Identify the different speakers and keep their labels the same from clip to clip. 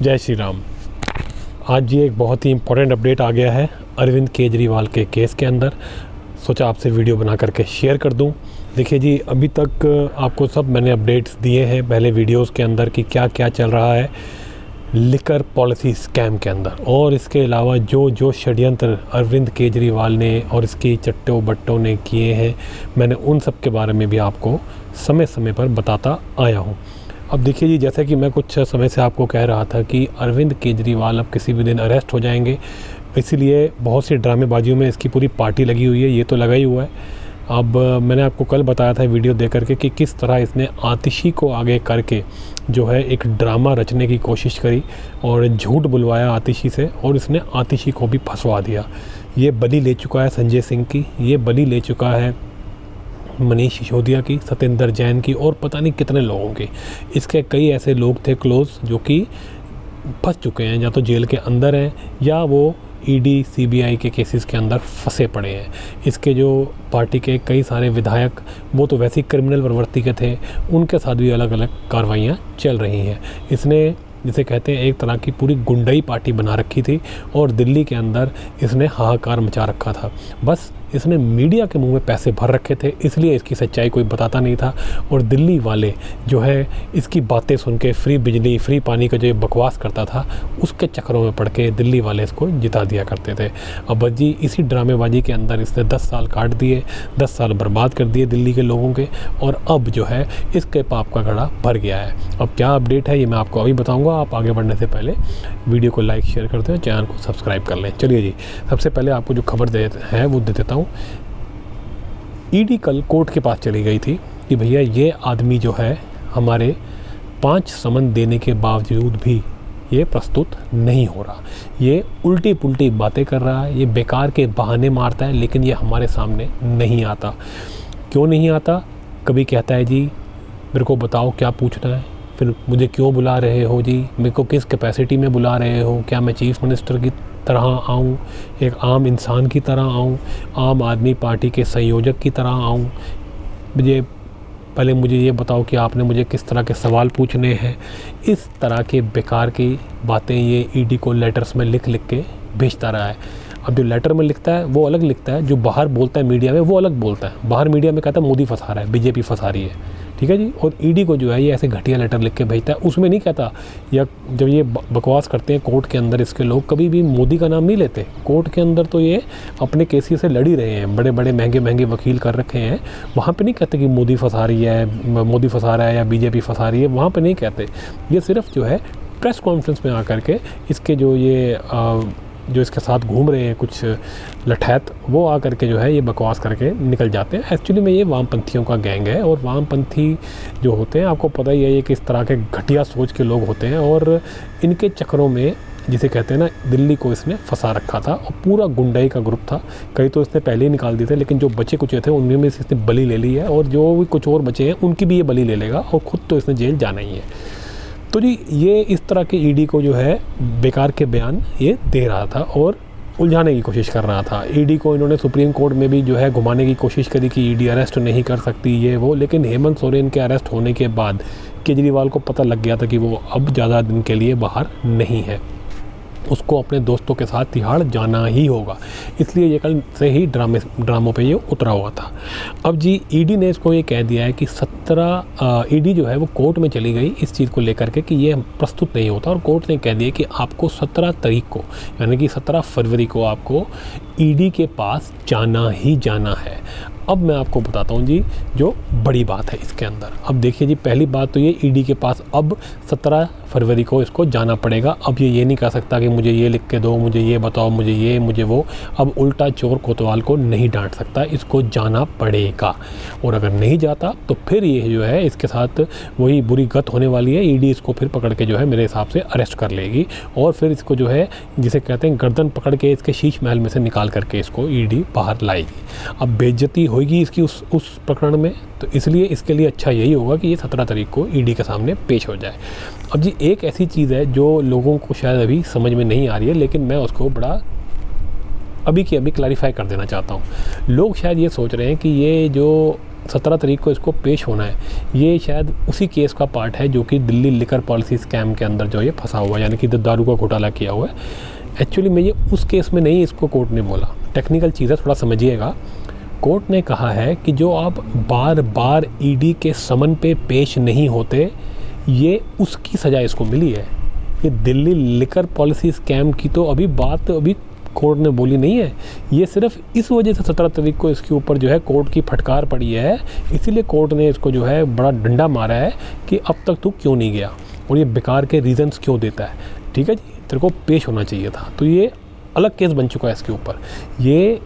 Speaker 1: जय श्री राम। आज ये एक बहुत ही इम्पोर्टेंट अपडेट आ गया है अरविंद केजरीवाल के केस के अंदर। सोचा आपसे वीडियो बना करके शेयर कर दूं। देखिए जी, अभी तक आपको सब मैंने अपडेट्स दिए हैं पहले वीडियोस के अंदर कि क्या क्या चल रहा है लिकर पॉलिसी स्कैम के अंदर, और इसके अलावा जो षड्यंत्र अरविंद केजरीवाल ने और इसकी चट्टों बट्टों ने किए हैं, मैंने उन सब के बारे में भी आपको समय समय पर बताता आया हूँ। अब देखिए जी, जैसे कि मैं कुछ समय से आपको कह रहा था कि अरविंद केजरीवाल अब किसी भी दिन अरेस्ट हो जाएंगे, इसीलिए बहुत सी ड्रामेबाजियों में इसकी पूरी पार्टी लगी हुई है। ये तो लगा ही हुआ है। अब मैंने आपको कल बताया था वीडियो दे करके कि किस तरह इसने आतिशी को आगे करके जो है एक ड्रामा रचने की कोशिश करी और झूठ बुलवाया आतिशी से, और इसने आतिशी को भी फंसवा दिया। ये बलि ले चुका है संजय सिंह की, ये बलि ले चुका है मनीष सिसोदिया की, सत्येंद्र जैन की, और पता नहीं कितने लोगों की। इसके कई ऐसे लोग थे क्लोज जो कि फंस चुके हैं, या तो जेल के अंदर हैं या वो ईडी सीबीआई के केसेस के अंदर फंसे पड़े हैं। इसके जो पार्टी के कई सारे विधायक, वो तो वैसे ही क्रिमिनल प्रवृत्ति के थे, उनके साथ भी अलग अलग कार्रवाइयाँ चल रही हैं। इसने जिसे कहते हैं एक तरह की पूरी गुंडई पार्टी बना रखी थी, और दिल्ली के अंदर इसने हाहाकार मचा रखा था। बस इसने मीडिया के मुंह में पैसे भर रखे थे, इसलिए इसकी सच्चाई कोई बताता नहीं था। और दिल्ली वाले जो है इसकी बातें सुन के, फ्री बिजली फ्री पानी का जो बकवास करता था, उसके चक्करों में पड़ के दिल्ली वाले इसको जिता दिया करते थे। अब बस जी इसी ड्रामेबाजी के अंदर इसने 10 साल काट दिए, 10 साल बर्बाद कर दिए दिल्ली के लोगों के, और अब जो है इसके पाप का घड़ा भर गया है। अब क्या अपडेट है ये मैं आपको अभी बताऊँगा। आप आगे बढ़ने से पहले वीडियो को लाइक शेयर करते हैं, चैनल को सब्सक्राइब कर लें। चलिए जी, सबसे पहले आपको जो खबर है वो दे देता हूँ। ईडी कल कोर्ट के पास चली गई थी कि भैया ये आदमी जो है हमारे 5 समन देने के बावजूद भी ये प्रस्तुत नहीं हो रहा, ये उल्टी पुल्टी बातें कर रहा है, ये बेकार के बहाने मारता है, लेकिन ये हमारे सामने नहीं आता। क्यों नहीं आता? कभी कहता है जी मेरे को बताओ क्या पूछना है, फिर मुझे क्यों बुला रहे हो जी, मेरे को किस कैपेसिटी में बुला रहे हो, क्या मैं चीफ मिनिस्टर की तरह आऊँ, एक आम इंसान की तरह आऊँ, आम आदमी पार्टी के संयोजक की तरह आऊँ? मुझे ये बताओ कि आपने मुझे किस तरह के सवाल पूछने हैं। इस तरह के बेकार की बातें ये ईडी को लेटर्स में लिख के भेजता रहा है। अब जो लेटर में लिखता है वो अलग लिखता है, जो बाहर बोलता है मीडिया में वो अलग बोलता है। बाहर मीडिया में कहता है मोदी फंसा रहा है, बीजेपी फंसा रही है, ठीक है जी। और ईडी को जो है ये ऐसे घटिया लेटर लिख के भेजता है, उसमें नहीं कहता, या जब ये बकवास करते हैं कोर्ट के अंदर इसके लोग, कभी भी मोदी का नाम नहीं लेते। कोर्ट के अंदर तो ये अपने केसेस से लड़ ही रहे हैं, बड़े बड़े महंगे वकील कर रखे हैं, वहाँ पे नहीं कहते कि मोदी फंसा रही है, मोदी फंसा रहा है या बीजेपी फंसा रही है, वहाँ पे नहीं कहते। ये सिर्फ जो है प्रेस कॉन्फ्रेंस में आकर के इसके जो इसके साथ घूम रहे हैं कुछ लठैत, वो आकर के जो है ये बकवास करके निकल जाते हैं। एक्चुअली में ये वामपंथियों का गैंग है, और वामपंथी जो होते हैं आपको पता ही है ये किस तरह के घटिया सोच के लोग होते हैं, और इनके चक्करों में जिसे कहते हैं ना, दिल्ली को इसने फंसा रखा था, और पूरा गुंडाई का ग्रुप था। कई तो इसने पहले ही निकाल दिए थे, लेकिन जो बचे कुछ थे उनमें में से इसने बलि ले ली है, और जो भी कुछ और बचे हैं उनकी भी ये बलि ले लेगा, और ख़ुद तो इसने जेल जाना ही है। तो जी ये इस तरह के ईडी को जो है बेकार के बयान ये दे रहा था और उलझाने की कोशिश कर रहा था। ईडी को इन्होंने सुप्रीम कोर्ट में भी जो है घुमाने की कोशिश करी कि ईडी अरेस्ट नहीं कर सकती ये वो, लेकिन हेमंत सोरेन के अरेस्ट होने के बाद केजरीवाल को पता लग गया था कि वो अब ज़्यादा दिन के लिए बाहर नहीं है, उसको अपने दोस्तों के साथ तिहाड़ जाना ही होगा, इसलिए ये कल से ही ड्रामों पे ये उतरा हुआ था। अब जी ईडी ने इसको ये कह दिया है कि 17 ईडी जो है वो कोर्ट में चली गई इस चीज़ को लेकर के कि ये प्रस्तुत नहीं होता, और कोर्ट ने कह दिया कि आपको 17 तारीख को, यानी कि 17 फरवरी को आपको ईडी के पास जाना ही जाना है। अब मैं आपको बताता हूँ जी जो बड़ी बात है इसके अंदर। अब देखिए जी, पहली बात तो ये ईडी के पास अब 17 फरवरी को इसको जाना पड़ेगा। अब ये नहीं कह सकता कि मुझे ये लिख के दो, मुझे ये बताओ, मुझे वो। अब उल्टा चोर कोतवाल को नहीं डांट सकता, इसको जाना पड़ेगा। और अगर नहीं जाता तो फिर ये जो है इसके साथ वही बुरी गत होने वाली है। ईडी इसको फिर पकड़ के जो है मेरे हिसाब से अरेस्ट कर लेगी, और फिर इसको जो है जिसे कहते हैं गर्दन पकड़ के इसके शीश महल में से निकाल करके इसको ईडी बाहर लाएगी। अब बेइज्जती होगी इसकी उस प्रकरण में, तो इसलिए इसके लिए अच्छा यही होगा कि ये 17 तारीख को ईडी के सामने पेश हो जाए। अब जी एक ऐसी चीज़ है जो लोगों को शायद अभी समझ में नहीं आ रही है, लेकिन मैं उसको बड़ा अभी क्लैरिफाई कर देना चाहता हूँ। लोग शायद ये सोच रहे हैं कि ये जो 17 तारीख को इसको पेश होना है। ये शायद उसी केस का पार्ट है जो कि दिल्ली लिकर पॉलिसी स्कैम के अंदर जो ये फंसा हुआ है, यानी कि दारू का घोटाला किया हुआ है। एक्चुअली में ये उस केस में नहीं, इसको कोर्ट ने बोला, टेक्निकल चीज़ है, थोड़ा समझिएगा। कोर्ट ने कहा है कि जो आप बार बार ईडी के समन पे पेश नहीं होते, ये उसकी सज़ा इसको मिली है। ये दिल्ली लिकर पॉलिसी स्कैम की तो अभी बात कोर्ट ने बोली नहीं है, ये सिर्फ इस वजह से 17 तारीख को इसके ऊपर जो है कोर्ट की फटकार पड़ी है, इसीलिए कोर्ट ने इसको जो है बड़ा डंडा मारा है कि अब तक तू क्यों नहीं गया और ये बेकार के रीजंस क्यों देता है। ठीक है जी, तेरे को पेश होना चाहिए था। तो ये अलग केस बन चुका है इसके ऊपर। ये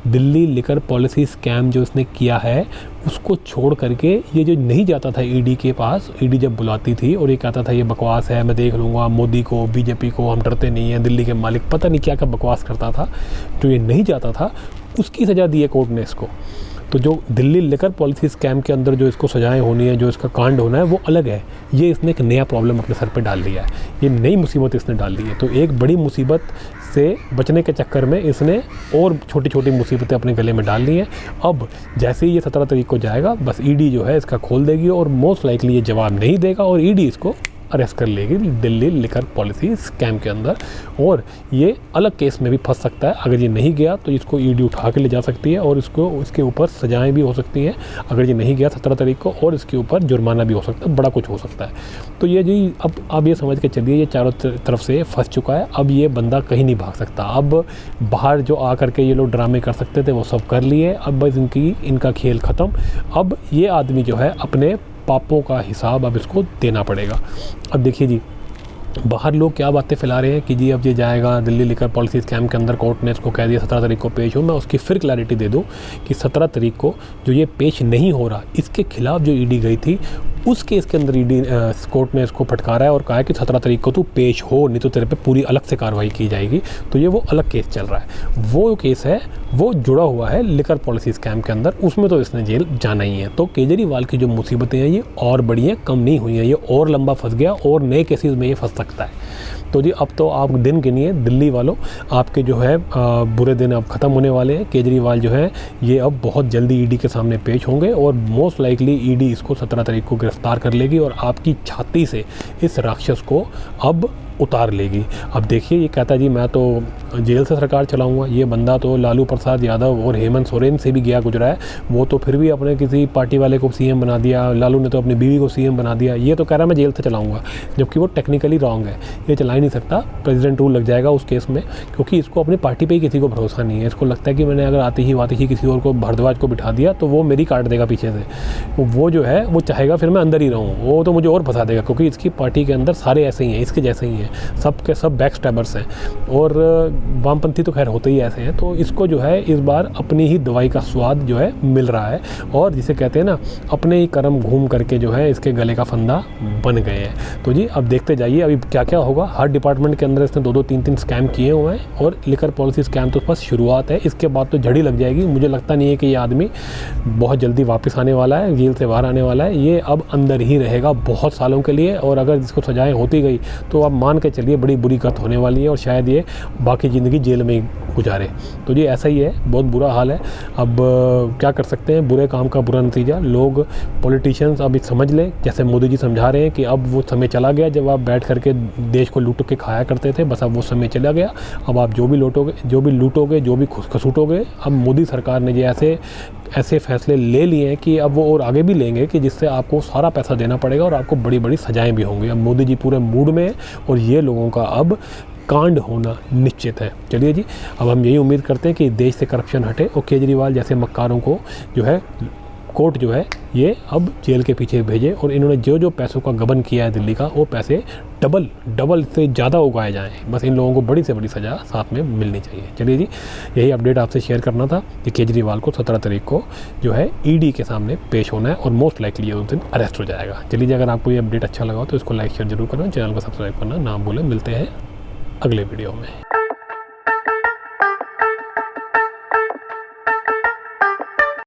Speaker 1: दिल्ली लिकर पॉलिसी स्कैम जो इसने किया है उसको छोड़ करके ये जो नहीं जाता था ईडी के पास, ईडी जब बुलाती थी और ये कहता था ये बकवास है, मैं देख लूँगा, मोदी को, बीजेपी को हम डरते नहीं हैं, दिल्ली के मालिक, पता नहीं क्या क्या बकवास करता था, जो ये नहीं जाता था उसकी सज़ा दी है कोर्ट ने इसको। तो जो दिल्ली लिकर पॉलिसी स्कैम के अंदर जो इसको सजाएं होनी है, जो इसका कांड होना है, वो अलग है। ये इसने एक नया प्रॉब्लम अपने सर पे डाल लिया है, ये नई मुसीबत इसने डाल दी है। तो एक बड़ी मुसीबत से बचने के चक्कर में इसने और छोटी छोटी मुसीबतें अपने गले में डाल ली हैं। अब जैसे ही ये 17 तारीख को जाएगा, बस ईडी जो है इसका खोल देगी और मोस्ट लाइकली ये जवाब नहीं देगा और ईडी इसको अरेस्ट कर लेगी दिल्ली लिकर पॉलिसी स्कैम के अंदर, और ये अलग केस में भी फंस सकता है। अगर ये नहीं गया तो इसको ईडी उठा के ले जा सकती है और इसके ऊपर सजाएं भी हो सकती हैं अगर ये नहीं गया 17 तारीख को, और इसके ऊपर जुर्माना भी हो सकता है, बड़ा कुछ हो सकता है। तो ये जी अब ये समझ के चलिए, ये चारों तरफ से फंस चुका है। अब ये बंदा कहीं नहीं भाग सकता। अब बाहर जो आ करके ये लोग ड्रामे कर सकते थे वो सब कर लिए, अब बस इनका खेल ख़त्म। अब ये आदमी जो है अपने पापों का हिसाब अब इसको देना पड़ेगा। अब देखिए जी, बाहर लोग क्या बातें फैला रहे हैं कि जी अब ये जाएगा दिल्ली लिकर पॉलिसी स्कैम के अंदर, कोर्ट ने इसको कह दिया 17 तारीख को पेश हो। मैं उसकी फिर क्लैरिटी दे दूं कि 17 तारीख को जो ये पेश नहीं हो रहा, इसके खिलाफ जो ईडी गई थी उस केस के अंदर ईडी कोर्ट ने इसको फटकारा है और कहा है कि 17 तारीख को तू पेश हो, नहीं तो तेरे पे पूरी अलग से कार्रवाई की जाएगी। तो ये वो अलग केस चल रहा है, वो केस है वो जुड़ा हुआ है लिकर पॉलिसी स्कैम के अंदर, उसमें तो इसने जेल जाना ही है। तो केजरीवाल की जो मुसीबतें हैं ये और बड़ी हैं, कम नहीं हुई हैं, ये और लंबा फंस गया और नए केसेस में ये फंस सकता है। तो जी अब तो आप दिन गिनिए दिल्ली वालों, आपके जो है बुरे दिन अब ख़त्म होने वाले हैं। केजरीवाल जो है ये अब बहुत जल्दी ईडी के सामने पेश होंगे और मोस्ट लाइकली ईडी इसको 17 तारीख को गिरफ्तार कर लेगी और आपकी छाती से इस राक्षस को अब उतार लेगी। अब देखिए, ये कहता जी मैं तो जेल से सरकार चलाऊंगा। ये बंदा तो लालू प्रसाद यादव और हेमंत सोरेन से भी गया गुजरा है, वो तो फिर भी अपने किसी पार्टी वाले को सीएम बना दिया, लालू ने तो अपनी बीवी को सीएम बना दिया। ये तो कह रहा है मैं जेल से चलाऊंगा, जबकि वो टेक्निकली रॉन्ग है, ये चला ही नहीं सकता। प्रेसिडेंट रूल लग जाएगा उस केस में, क्योंकि इसको अपनी पार्टी पर ही किसी को भरोसा नहीं है। इसको लगता है कि मैंने अगर आते ही किसी और को, भारद्वाज को बिठा दिया तो वो मेरी काट देगा पीछे से, वो जो है वो चाहेगा फिर मैं अंदर ही रहूँ, वो तो मुझे और फंसा देगा, क्योंकि इसकी पार्टी के अंदर सारे ऐसे ही हैं, इसके जैसे ही हैं, सब के सब बैक स्टैबर्स हैं और वामपंथी तो खैर होते ही ऐसे हैं। तो इसको जो है इस बार अपनी ही दवाई का स्वाद जो है मिल रहा है, और जिसे कहते हैं ना अपने ही कर्म घूम करके जो है इसके गले का फंदा बन गए हैं। तो जी अब देखते जाइए अभी क्या क्या होगा। हर डिपार्टमेंट के अंदर इसने 2-2, 3-3 स्कैम किए हुए हैं और लिकर पॉलिसी स्कैम तो बस शुरुआत है, इसके बाद तो झड़ी लग जाएगी। मुझे लगता नहीं है कि ये आदमी बहुत जल्दी वापस आने वाला है, जेल से बाहर आने वाला है। ये अब अंदर ही रहेगा बहुत सालों के लिए, और अगर इसको सजाएं होती गई तो आप मान के चलिए बड़ी बुरी गत होने वाली है और शायद ये बाकी ज़िंदगी जेल में ही गुजारे। तो जी ऐसा ही है, बहुत बुरा हाल है। अब क्या कर सकते हैं, बुरे काम का बुरा नतीजा। लोग पॉलिटिशियंस अब समझ लें, जैसे मोदी जी समझा रहे हैं कि अब वो समय चला गया जब आप बैठ करके देश को लूट के खाया करते थे, बस अब वो समय चला गया। अब आप जो भी लूटोगे, जो भी खसूटोगे, अब मोदी सरकार ने ये ऐसे फैसले ले लिए हैं कि अब वो और आगे भी लेंगे कि जिससे आपको सारा पैसा देना पड़ेगा और आपको बड़ी बड़ी सजाएं भी होंगी। अब मोदी जी पूरे मूड में हैं और ये लोगों का अब कांड होना निश्चित है। चलिए जी, अब हम यही उम्मीद करते हैं कि देश से करप्शन हटे और केजरीवाल जैसे मक्कारों को जो है कोर्ट जो है ये अब जेल के पीछे भेजे और इन्होंने जो पैसों का गबन किया है दिल्ली का, वो पैसे डबल से ज़्यादा उगाए जाएँ। बस इन लोगों को बड़ी से बड़ी सज़ा साथ में मिलनी चाहिए। चलिए जी, यही अपडेट आपसे शेयर करना था कि केजरीवाल को 17 तारीख को जो है ईडी के सामने पेश होना है और मोस्ट लाइकली उस दिन अरेस्ट हो जाएगा। चलिए जी, अगर आपको ये अपडेट अच्छा लगा तो इसको लाइक शेयर जरूर करना, चैनल को सब्सक्राइब करना ना भूलें। मिलते हैं अगले वीडियो में।